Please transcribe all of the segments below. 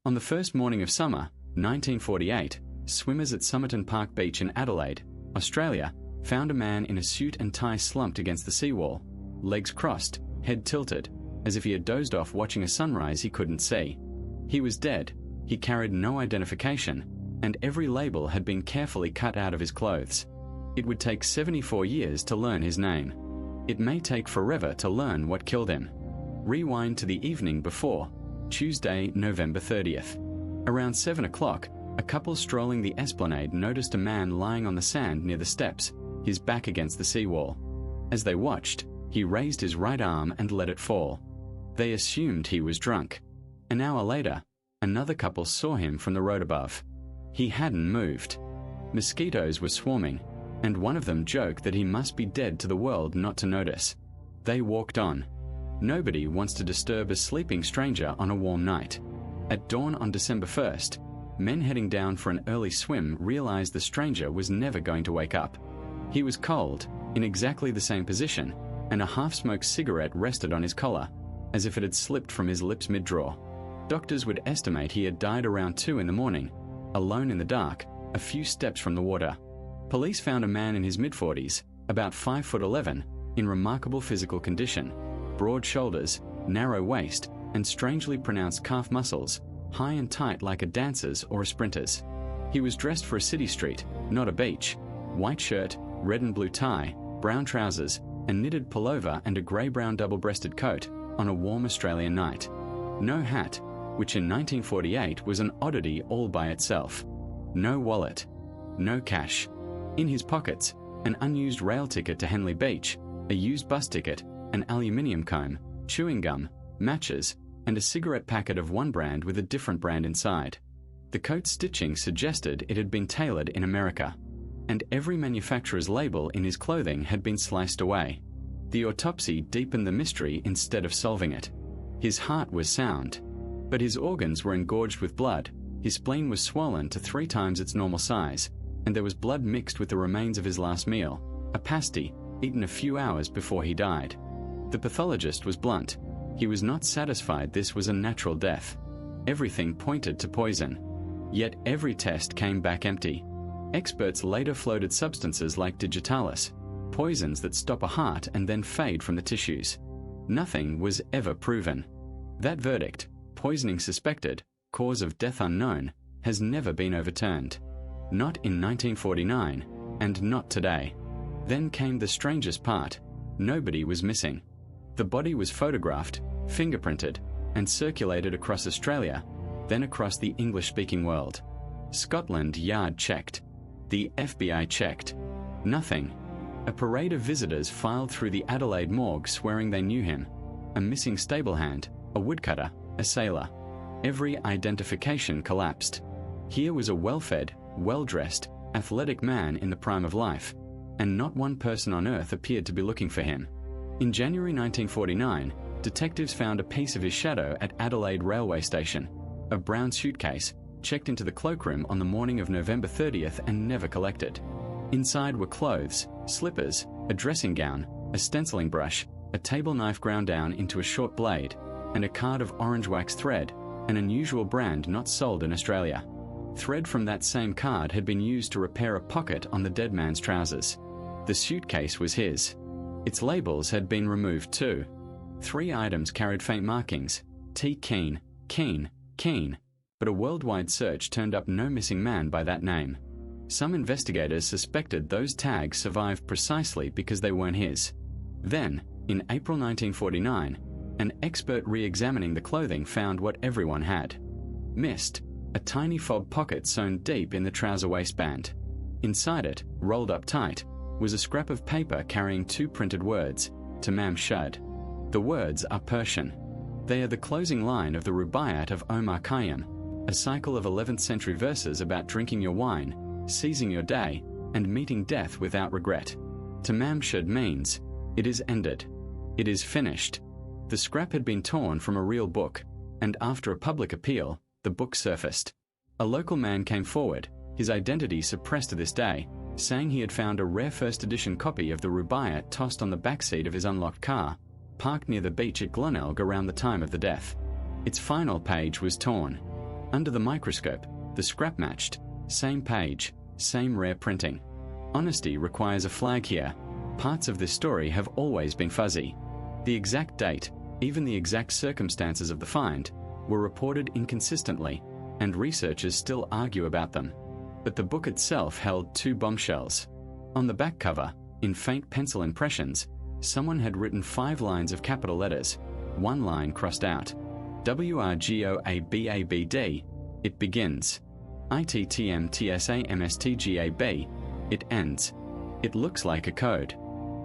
On the first morning of summer, 1948, swimmers at Somerton Beach in Adelaide, Australia, found a man in a suit and tie slumped against the seawall, legs crossed, head tilted, as if he had dozed off watching a sunrise he couldn't see. He was dead, he carried no identification, and every label had been carefully cut out of his clothes. It would take 74 years to learn his name. It may take forever to learn what killed him. Rewind to the evening before, Tuesday, November 30th. Around 7 o'clock, a couple strolling the esplanade noticed a man lying on the sand near the steps, his back against the seawall. As they watched, he raised his right arm and let it fall. They assumed he was drunk. An hour later, another couple saw him from the road above. He hadn't moved. Mosquitoes were swarming, and one of them joked that he must be dead to the world not to notice. They walked on. Nobody wants to disturb a sleeping stranger on a warm night. At dawn on December 1st, men heading down for an early swim realized the stranger was never going to wake up. He was cold, in exactly the same position, and a half-smoked cigarette rested on his collar, as if it had slipped from his lips mid-draw. Doctors would estimate he had died around 2 in the morning, alone in the dark, a few steps from the water. Police found a man in his mid-40s, about 5'11", in remarkable physical condition, broad shoulders, narrow waist, and strangely pronounced calf muscles, high and tight like a dancer's or a sprinter's. He was dressed for a city street, not a beach. White shirt, red and blue tie, brown trousers, a knitted pullover and a grey-brown double-breasted coat on a warm Australian night. No hat, which in 1948 was an oddity all by itself. No wallet. No cash. In his pockets, an unused rail ticket to Henley Beach, a used bus ticket, an aluminium comb, chewing gum, matches, and a cigarette packet of one brand with a different brand inside. The coat's stitching suggested it had been tailored in America, and every manufacturer's label in his clothing had been sliced away. The autopsy deepened the mystery instead of solving it. His heart was sound, but his organs were engorged with blood, his spleen was swollen to 3 times its normal size, and there was blood mixed with the remains of his last meal, a pasty, eaten a few hours before he died. The pathologist was blunt. He was not satisfied this was a natural death. Everything pointed to poison. Yet every test came back empty. Experts later floated substances like digitalis, poisons that stop a heart and then fade from the tissues. Nothing was ever proven. That verdict, poisoning suspected, cause of death unknown, has never been overturned. Not in 1949, and not today. Then came the strangest part. Nobody was missing. The body was photographed, fingerprinted, and circulated across Australia, then across the English-speaking world. Scotland Yard checked. The FBI checked. Nothing. A parade of visitors filed through the Adelaide morgue swearing they knew him. A missing stable hand, a woodcutter, a sailor. Every identification collapsed. Here was a well-fed, well-dressed, athletic man in the prime of life, and not one person on earth appeared to be looking for him. In January 1949, detectives found a piece of his shadow at Adelaide railway station, a brown suitcase, checked into the cloakroom on the morning of November 30th and never collected. Inside were clothes, slippers, a dressing gown, a stenciling brush, a table knife ground down into a short blade, and a card of orange wax thread, an unusual brand not sold in Australia. Thread from that same card had been used to repair a pocket on the dead man's trousers. The suitcase was his. Its labels had been removed too. 3 items carried faint markings: T. Keen, Keen, Keen, but a worldwide search turned up no missing man by that name. Some investigators suspected those tags survived precisely because they weren't his. Then, in April 1949, an expert re-examining the clothing found what everyone had. Missed, a tiny fob pocket sewn deep in the trouser waistband. Inside it, rolled up tight, was a scrap of paper carrying 2 printed words, Tamam Shud. The words are Persian. They are the closing line of the Rubaiyat of Omar Khayyam, a cycle of 11th century verses about drinking your wine, seizing your day, and meeting death without regret. Tamam Shud means, it is ended. It is finished. The scrap had been torn from a real book, and after a public appeal, the book surfaced. A local man came forward, his identity suppressed to this day, saying he had found a rare first edition copy of the Rubaiyat tossed on the backseat of his unlocked car, parked near the beach at Glenelg around the time of the death. Its final page was torn. Under the microscope, the scrap matched. Same page, same rare printing. Honesty requires a flag here. Parts of this story have always been fuzzy. The exact date, even the exact circumstances of the find, were reported inconsistently, and researchers still argue about them. But the book itself held 2 bombshells. On the back cover, in faint pencil impressions, someone had written 5 lines of capital letters, 1 line crossed out. WRGOABABD, it begins. ITTMTSAMSTGAB, it ends. It looks like a code.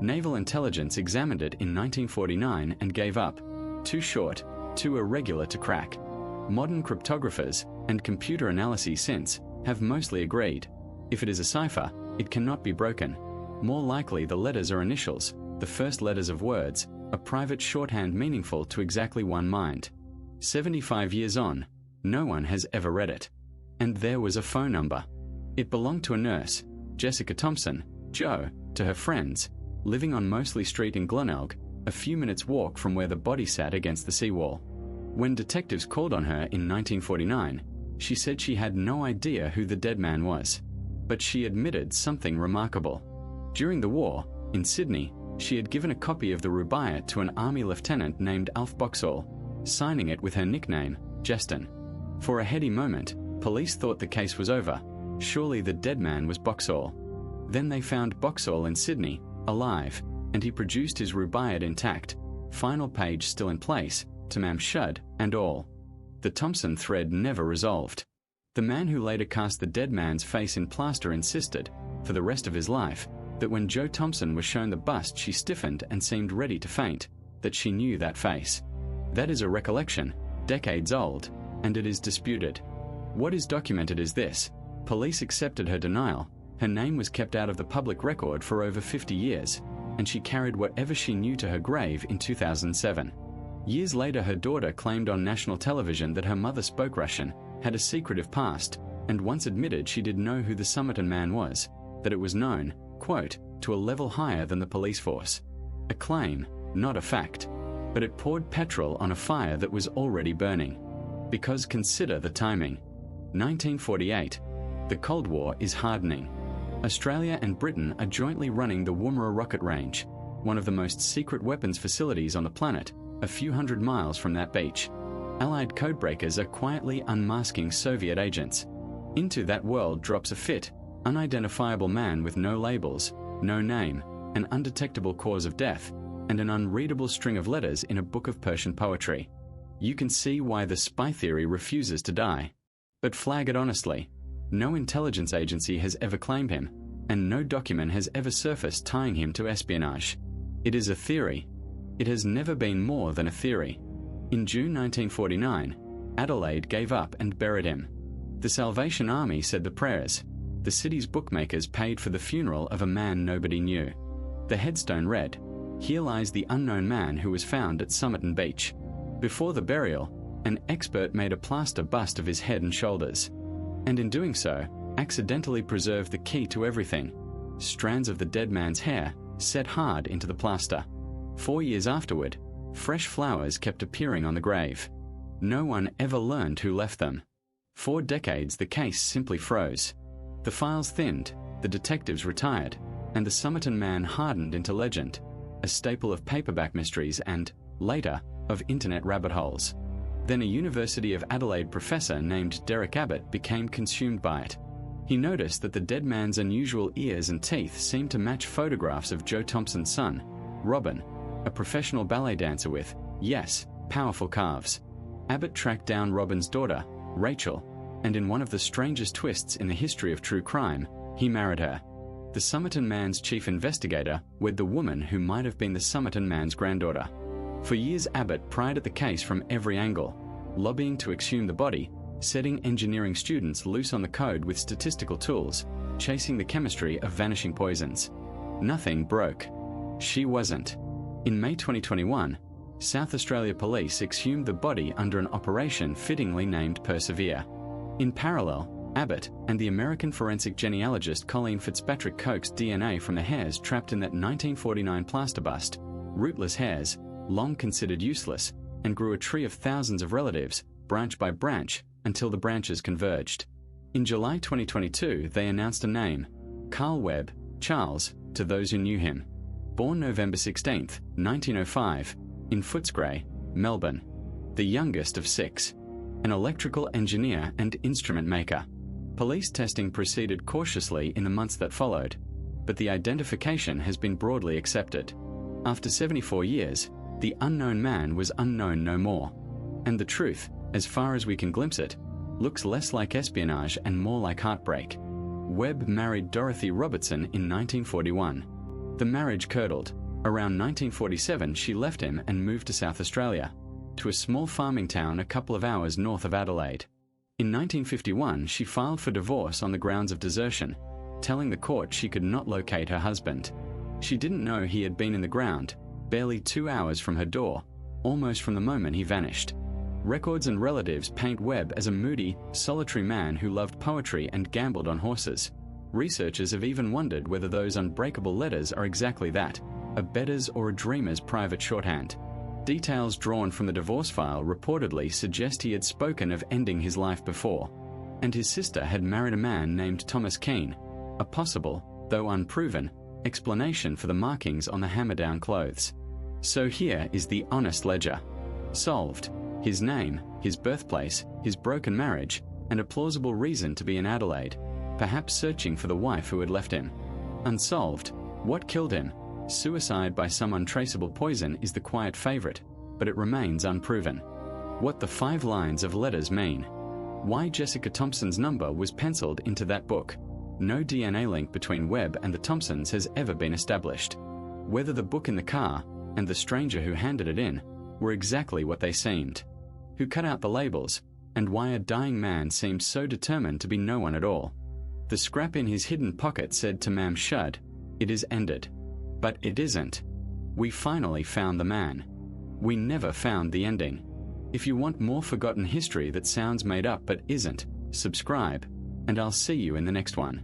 Naval intelligence examined it in 1949 and gave up. Too short, too irregular to crack. Modern cryptographers, and computer analyses since, have mostly agreed. If it is a cipher, it cannot be broken. More likely the letters are initials, the first letters of words, a private shorthand meaningful to exactly one mind. 75 years on, no one has ever read it. And there was a phone number. It belonged to a nurse, Jessica Thompson, Jo, to her friends, living on Moseley Street in Glenelg, a few minutes' walk from where the body sat against the seawall. When detectives called on her in 1949, she said she had no idea who the dead man was. But she admitted something remarkable. During the war, in Sydney, she had given a copy of the Rubaiyat to an army lieutenant named Alf Boxall, signing it with her nickname, Jeston. For a heady moment, police thought the case was over. Surely the dead man was Boxall. Then they found Boxall in Sydney, alive, and he produced his Rubaiyat intact, final page still in place, Tamam Shud and all. The Thompson thread never resolved. The man who later cast the dead man's face in plaster insisted, for the rest of his life, that when Jo Thompson was shown the bust she stiffened and seemed ready to faint, that she knew that face. That is a recollection, decades old, and it is disputed. What is documented is this: police accepted her denial, her name was kept out of the public record for over 50 years, and she carried whatever she knew to her grave in 2007. Years later her daughter claimed on national television that her mother spoke Russian, had a secretive past, and once admitted she did know who the Somerton Man was, that it was known, quote, to a level higher than the police force. A claim, not a fact. But it poured petrol on a fire that was already burning. Because consider the timing. 1948. The Cold War is hardening. Australia and Britain are jointly running the Woomera rocket range, one of the most secret weapons facilities on the planet, a few hundred miles from that beach. Allied codebreakers are quietly unmasking Soviet agents. Into that world drops a fit, unidentifiable man with no labels, no name, an undetectable cause of death, and an unreadable string of letters in a book of Persian poetry. You can see why the spy theory refuses to die. But flag it honestly. No intelligence agency has ever claimed him, and no document has ever surfaced tying him to espionage. It is a theory. It has never been more than a theory. In June 1949, Adelaide gave up and buried him. The Salvation Army said the prayers. The city's bookmakers paid for the funeral of a man nobody knew. The headstone read, "Here lies the unknown man who was found at Somerton Beach." Before the burial, an expert made a plaster bust of his head and shoulders, and in doing so, accidentally preserved the key to everything: strands of the dead man's hair set hard into the plaster. 4 years afterward, fresh flowers kept appearing on the grave. No one ever learned who left them. 4 decades the case simply froze. The files thinned, the detectives retired, and the Somerton Man hardened into legend, a staple of paperback mysteries and, later, of internet rabbit holes. Then a University of Adelaide professor named Derek Abbott became consumed by it. He noticed that the dead man's unusual ears and teeth seemed to match photographs of Jo Thompson's son, Robin, a professional ballet dancer with, yes, powerful calves. Abbott tracked down Robin's daughter, Rachel, and in one of the strangest twists in the history of true crime, he married her. The Somerton Man's chief investigator wed the woman who might have been the Somerton Man's granddaughter. For years Abbott pried at the case from every angle, lobbying to exhume the body, setting engineering students loose on the code with statistical tools, chasing the chemistry of vanishing poisons. Nothing broke. She wasn't. In May 2021, South Australia Police exhumed the body under an operation fittingly named Persevere. In parallel, Abbott and the American forensic genealogist Colleen Fitzpatrick coaxed DNA from the hairs trapped in that 1949 plaster bust, rootless hairs, long considered useless, and grew a tree of thousands of relatives, branch by branch, until the branches converged. In July 2022, they announced a name, Carl Webb, Charles, to those who knew him. Born November 16, 1905, in Footscray, Melbourne, the youngest of 6, an electrical engineer and instrument maker. Police testing proceeded cautiously in the months that followed, but the identification has been broadly accepted. After 74 years, the unknown man was unknown no more. And the truth, as far as we can glimpse it, looks less like espionage and more like heartbreak. Webb married Dorothy Robertson in 1941. The marriage curdled. Around 1947, she left him and moved to South Australia, to a small farming town a couple of hours north of Adelaide. In 1951, she filed for divorce on the grounds of desertion, telling the court she could not locate her husband. She didn't know he had been in the ground, barely 2 hours from her door, almost from the moment he vanished. Records and relatives paint Webb as a moody, solitary man who loved poetry and gambled on horses. Researchers have even wondered whether those unbreakable letters are exactly that, a bettor's or a dreamer's private shorthand. Details drawn from the divorce file reportedly suggest he had spoken of ending his life before, and his sister had married a man named Thomas Keane, a possible, though unproven, explanation for the markings on the hammer-down clothes. So here is the honest ledger. Solved: his name, his birthplace, his broken marriage, and a plausible reason to be in Adelaide, perhaps searching for the wife who had left him. Unsolved: what killed him? Suicide by some untraceable poison is the quiet favourite, but it remains unproven. What the 5 lines of letters mean. Why Jessica Thompson's number was penciled into that book. No DNA link between Webb and the Thompsons has ever been established. Whether the book in the car, and the stranger who handed it in, were exactly what they seemed. Who cut out the labels, and why a dying man seemed so determined to be no one at all. The scrap in his hidden pocket said Tamam Shud, "It is ended." But it isn't. We finally found the man. We never found the ending. If you want more forgotten history that sounds made up but isn't, subscribe, and I'll see you in the next one.